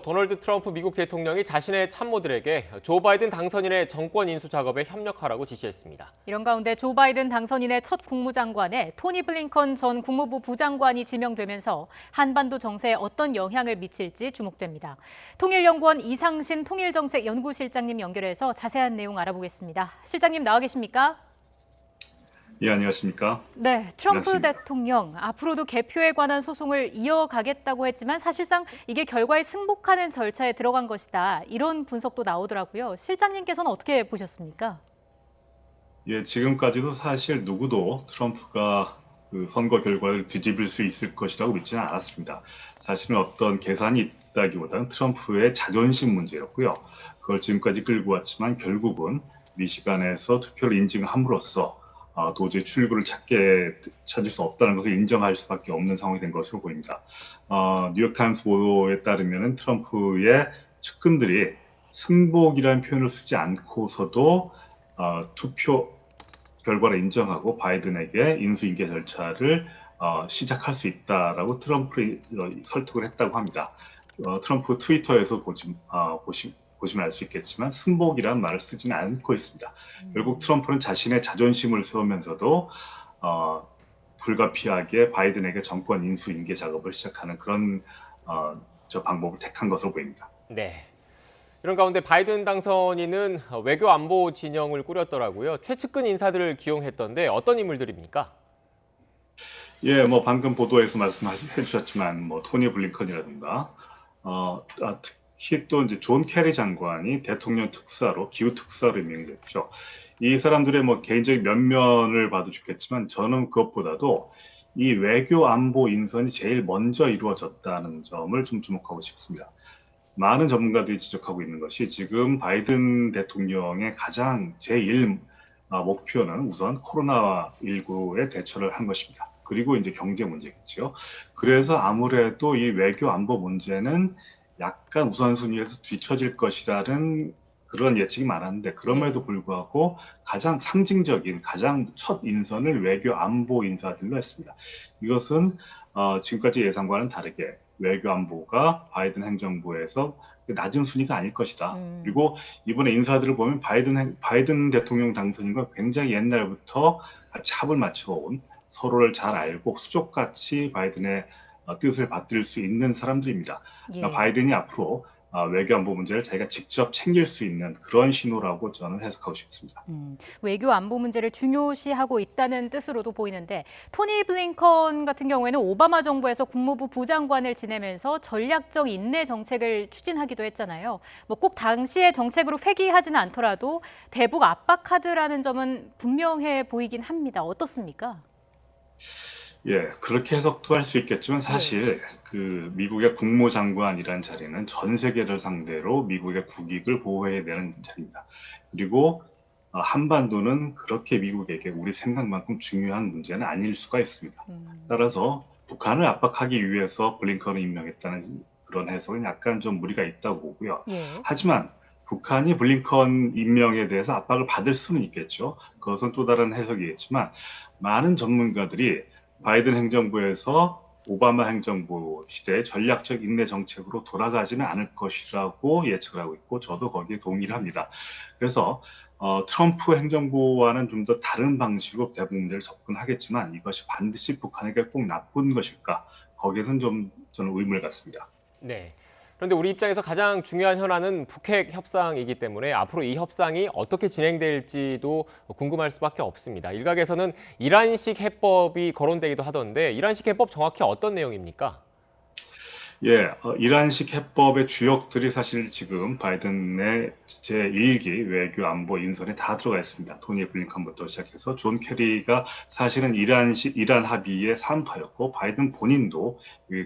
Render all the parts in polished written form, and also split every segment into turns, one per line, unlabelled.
도널드 트럼프 미국 대통령이 자신의 참모들에게 조 바이든 당선인의 정권 인수 작업에 협력하라고 지시했습니다.
이런 가운데 조 바이든 당선인의 첫 국무장관에 토니 블링컨 전 국무부 부장관이 지명되면서 한반도 정세에 어떤 영향을 미칠지 주목됩니다. 통일연구원 이상신 통일정책연구실장님 연결해서 자세한 내용 알아보겠습니다. 실장님 나와 계십니까?
예, 안녕하십니까?
네, 트럼프
반갑습니다.
대통령 앞으로도 개표에 관한 소송을 이어가겠다고 했지만 사실상 이게 결과에 승복하는 절차에 들어간 것이다. 이런 분석도 나오더라고요. 실장님께서는 어떻게 보셨습니까?
예, 지금까지도 사실 누구도 트럼프가 그 선거 결과를 뒤집을 수 있을 것이라고 믿지는 않았습니다. 사실은 어떤 계산이 있다기보다는 트럼프의 자존심 문제였고요. 그걸 지금까지 끌고 왔지만 결국은 미시간에서 투표를 인증함으로써 도저히 출구를 찾을 수 없다는 것을 인정할 수밖에 없는 상황이 된 것으로 보입니다. 뉴욕타임스 보도에 따르면 트럼프의 측근들이 승복이라는 표현을 쓰지 않고서도 투표 결과를 인정하고 바이든에게 인수인계 절차를 시작할 수 있다라고 트럼프를 설득을 했다고 합니다. 트럼프 트위터에서 보시면 알 수 있겠지만 승복이라는 말을 쓰지는 않고 있습니다. 결국 트럼프는 자신의 자존심을 세우면서도 불가피하게 바이든에게 정권 인수인계 작업을 시작하는 그런 방법을 택한 것으로 보입니다.
네. 이런 가운데 바이든 당선인은 외교 안보 진영을 꾸렸더라고요. 최측근 인사들을 기용했던데 어떤 인물들입니까?
예, 뭐 방금 보도에서 말씀해 주셨지만 뭐 토니 블링컨이라든가 특히 또 이제 존 캐리 장관이 대통령 특사로 기후 특사로 임명됐죠. 이 사람들의 뭐 개인적인 면면을 봐도 좋겠지만 저는 그것보다도 이 외교 안보 인선이 제일 먼저 이루어졌다는 점을 좀 주목하고 싶습니다. 많은 전문가들이 지적하고 있는 것이 지금 바이든 대통령의 가장 제1 목표는 우선 코로나19에 대처를 한 것입니다. 그리고 이제 경제 문제겠죠. 그래서 아무래도 이 외교 안보 문제는 약간 우선순위에서 뒤처질 것이라는 그런 예측이 많았는데 그럼에도 불구하고 가장 상징적인 가장 첫 인선을 외교 안보 인사들로 했습니다. 이것은 지금까지 예상과는 다르게 외교 안보가 바이든 행정부에서 낮은 순위가 아닐 것이다. 그리고 이번에 인사들을 보면 바이든 대통령 당선인과 굉장히 옛날부터 같이 합을 맞춰온 서로를 잘 알고 수족같이 바이든의 뜻을 받들 수 있는 사람들입니다. 그러니까 바이든이 앞으로 외교 안보 문제를 자기가 직접 챙길 수 있는 그런 신호라고 저는 해석하고 싶습니다.
외교 안보 문제를 중요시하고 있다는 뜻으로도 보이는데 토니 블링컨 같은 경우에는 오바마 정부에서 국무부 부장관을 지내면서 전략적 인내 정책을 추진하기도 했잖아요. 뭐 꼭 당시의 정책으로 회귀하지는 않더라도 대북 압박 카드라는 점은 분명해 보이긴 합니다. 어떻습니까?
예, 그렇게 해석도 할 수 있겠지만 사실 그 미국의 국무장관이라는 자리는 전 세계를 상대로 미국의 국익을 보호해야 되는 자리입니다. 그리고 한반도는 그렇게 미국에게 우리 생각만큼 중요한 문제는 아닐 수가 있습니다. 따라서 북한을 압박하기 위해서 블링컨을 임명했다는 그런 해석은 약간 좀 무리가 있다고 보고요. 하지만 북한이 블링컨 임명에 대해서 압박을 받을 수는 있겠죠. 그것은 또 다른 해석이겠지만 많은 전문가들이 바이든 행정부에서 오바마 행정부 시대의 전략적 인내 정책으로 돌아가지는 않을 것이라고 예측을 하고 있고 저도 거기에 동의를 합니다. 그래서 트럼프 행정부와는 좀 더 다른 방식으로 대북 문제를 접근하겠지만 이것이 반드시 북한에게 꼭 나쁜 것일까? 거기에선 좀 저는 의문을 갖습니다.
네. 그런데 우리 입장에서 가장 중요한 현안은 북핵 협상이기 때문에 앞으로 이 협상이 어떻게 진행될지도 궁금할 수밖에 없습니다. 일각에서는 이란식 해법이 거론되기도 하던데 이란식 해법 정확히 어떤 내용입니까?
예, 이란식 해법의 주역들이 사실 지금 바이든의 제1기 외교 안보 인선에 다 들어가 있습니다. 토니 블링컨부터 시작해서 존 캐리가 사실은 이란 합의의 산파였고 바이든 본인도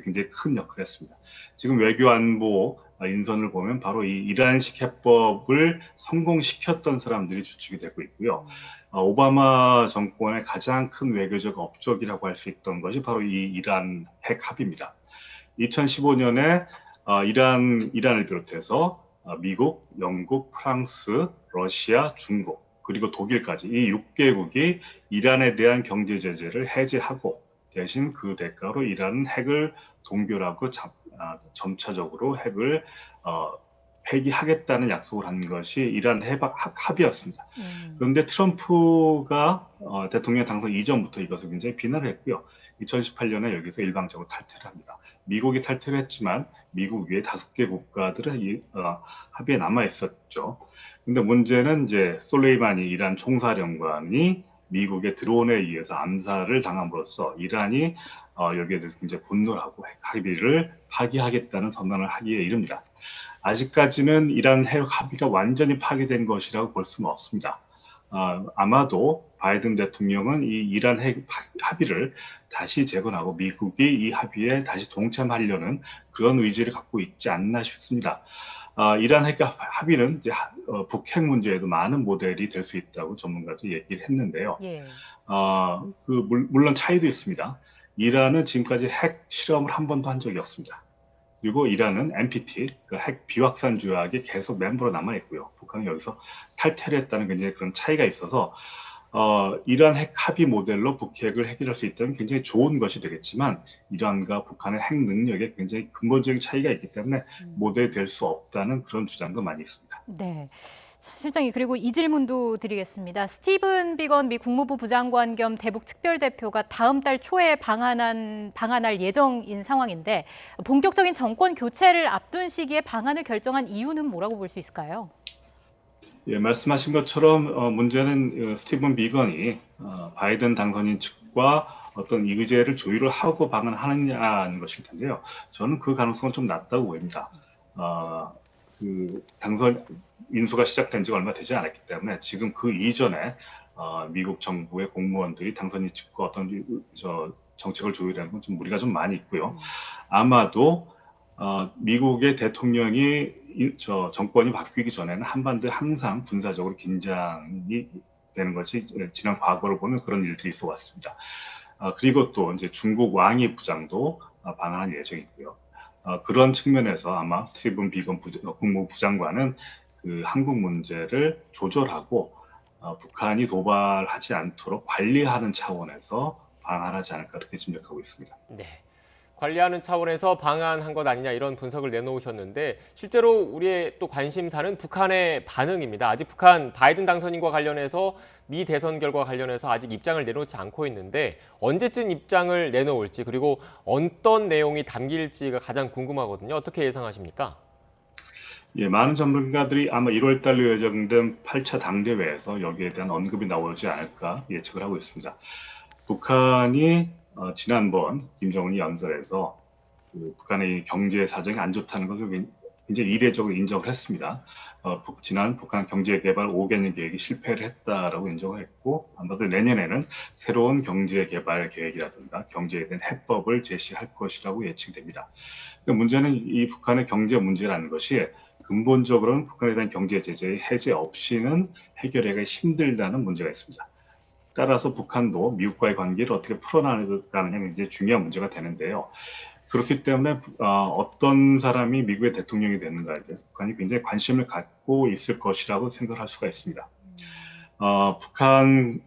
굉장히 큰 역할을 했습니다. 지금 외교 안보 인선을 보면 바로 이 이란식 해법을 성공시켰던 사람들이 주축이 되고 있고요. 오바마 정권의 가장 큰 외교적 업적이라고 할 수 있던 것이 바로 이 이란 핵 합의입니다. 2015년에 이란을 비롯해서 미국, 영국, 프랑스, 러시아, 중국, 그리고 독일까지 이 6개국이 이란에 대한 경제 제재를 해제하고 대신 그 대가로 이란은 핵을 동결하고 점차적으로 핵을 폐기하겠다는 약속을 한 것이 이란 합의였습니다. 그런데 트럼프가 대통령 당선 이전부터 이것을 굉장히 비난을 했고요. 2018년에 여기서 일방적으로 탈퇴를 합니다. 미국이 탈퇴를 했지만 미국 외 5개 국가들은 이 합의에 남아 있었죠. 근데 문제는 이제 솔레이마니 이란 총사령관이 미국의 드론에 의해서 암살을 당함으로써 이란이 여기에 대해서 굉장히 분노를 하고 핵 합의를 파기하겠다는 선언을 하기에 이릅니다. 아직까지는 이란 핵 합의가 완전히 파기된 것이라고 볼 수는 없습니다. 아마도 바이든 대통령은 이 이란 핵 합의를 다시 재건하고 미국이 이 합의에 다시 동참하려는 그런 의지를 갖고 있지 않나 싶습니다. 이란 핵 합의는 이제 북핵 문제에도 많은 모델이 될 수 있다고 전문가들이 얘기를 했는데요.
예.
물론 차이도 있습니다. 이란은 지금까지 핵 실험을 한 번도 한 적이 없습니다. 그리고 이란은 NPT, 그 핵 비확산 조약에 계속 멤버로 남아 있고요. 북한은 여기서 탈퇴를 했다는 굉장히 그런 차이가 있어서 이란 핵 합의 모델로 북핵을 해결할 수 있다면 굉장히 좋은 것이 되겠지만 이란과 북한의 핵 능력에 굉장히 근본적인 차이가 있기 때문에 모델이 될 수 없다는 그런 주장도 많이 있습니다.
네. 자, 실장님, 그리고 이 질문도 드리겠습니다. 스티븐 비건 미 국무부 부장관 겸 대북 특별대표가 다음 달 초에 방한할 예정인 상황인데 본격적인 정권 교체를 앞둔 시기에 방한을 결정한 이유는 뭐라고 볼 수 있을까요?
예, 말씀하신 것처럼 문제는 스티븐 비건이 바이든 당선인 측과 어떤 의제를 조율을 하고 방한하느냐는 것일 텐데요. 저는 그 가능성은 좀 낮다고 보입니다. 그 당선 인수가 시작된 지가 얼마 되지 않았기 때문에 지금 그 이전에 미국 정부의 공무원들이 당선인 측과 어떤 정책을 조율하는 건 좀 무리가 좀 많이 있고요. 아마도 미국의 대통령이 정권이 바뀌기 전에는 한반도에 항상 군사적으로 긴장이 되는 것이 지난 과거를 보면 그런 일들이 있어 왔습니다. 그리고 또 이제 중국 왕이 부장도 방한할 예정이고요. 그런 측면에서 아마 스티븐 비건 국무부 부장관은 그 한국 문제를 조절하고 북한이 도발하지 않도록 관리하는 차원에서 방한하지 않을까 그렇게 짐작하고 있습니다.
네. 관리하는 차원에서 방한한 것 아니냐 이런 분석을 내놓으셨는데 실제로 우리의 또 관심사는 북한의 반응입니다. 아직 북한 바이든 당선인과 관련해서 미 대선 결과 관련해서 아직 입장을 내놓지 않고 있는데 언제쯤 입장을 내놓을지 그리고 어떤 내용이 담길지가 가장 궁금하거든요. 어떻게 예상하십니까?
예, 많은 전문가들이 아마 1월 달로 예정된 8차 당대회에서 여기에 대한 언급이 나오지 않을까 예측을 하고 있습니다. 북한이 지난번 김정은이 연설에서 북한의 경제 사정이 안 좋다는 것을 굉장히 이례적으로 인정을 했습니다. 지난 북한 경제개발 5개년 계획이 실패를 했다라고 인정을 했고 아마도 내년에는 새로운 경제개발 계획이라든가 경제에 대한 해법을 제시할 것이라고 예측됩니다. 문제는 이 북한의 경제 문제라는 것이 근본적으로는 북한에 대한 경제 제재의 해제 없이는 해결하기가 힘들다는 문제가 있습니다. 따라서 북한도 미국과의 관계를 어떻게 풀어나가느냐 굉장히 중요한 문제가 되는데요. 그렇기 때문에 어떤 사람이 미국의 대통령이 되는가에 대해서 북한이 굉장히 관심을 갖고 있을 것이라고 생각할 수가 있습니다. 북한은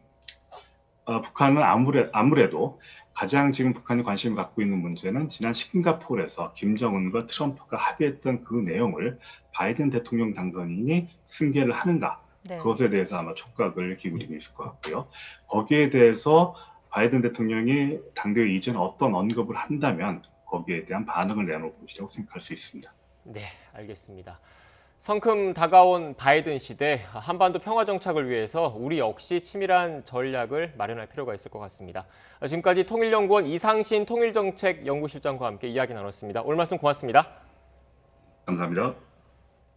아무래도 가장 지금 북한이 관심을 갖고 있는 문제는 지난 싱가포르에서 김정은과 트럼프가 합의했던 그 내용을 바이든 대통령 당선인이 승계를 하는가.
네.
그것에 대해서 아마 촉각을 기울이고 있을 것 같고요. 거기에 대해서 바이든 대통령이 당대회 이전에 어떤 언급을 한다면 거기에 대한 반응을 내놓을 것이라고 생각할 수 있습니다.
네, 알겠습니다. 성큼 다가온 바이든 시대, 한반도 평화 정착을 위해서 우리 역시 치밀한 전략을 마련할 필요가 있을 것 같습니다. 지금까지 통일연구원 이상신 통일정책연구실장과 함께 이야기 나눴습니다. 오늘 말씀 고맙습니다.
감사합니다.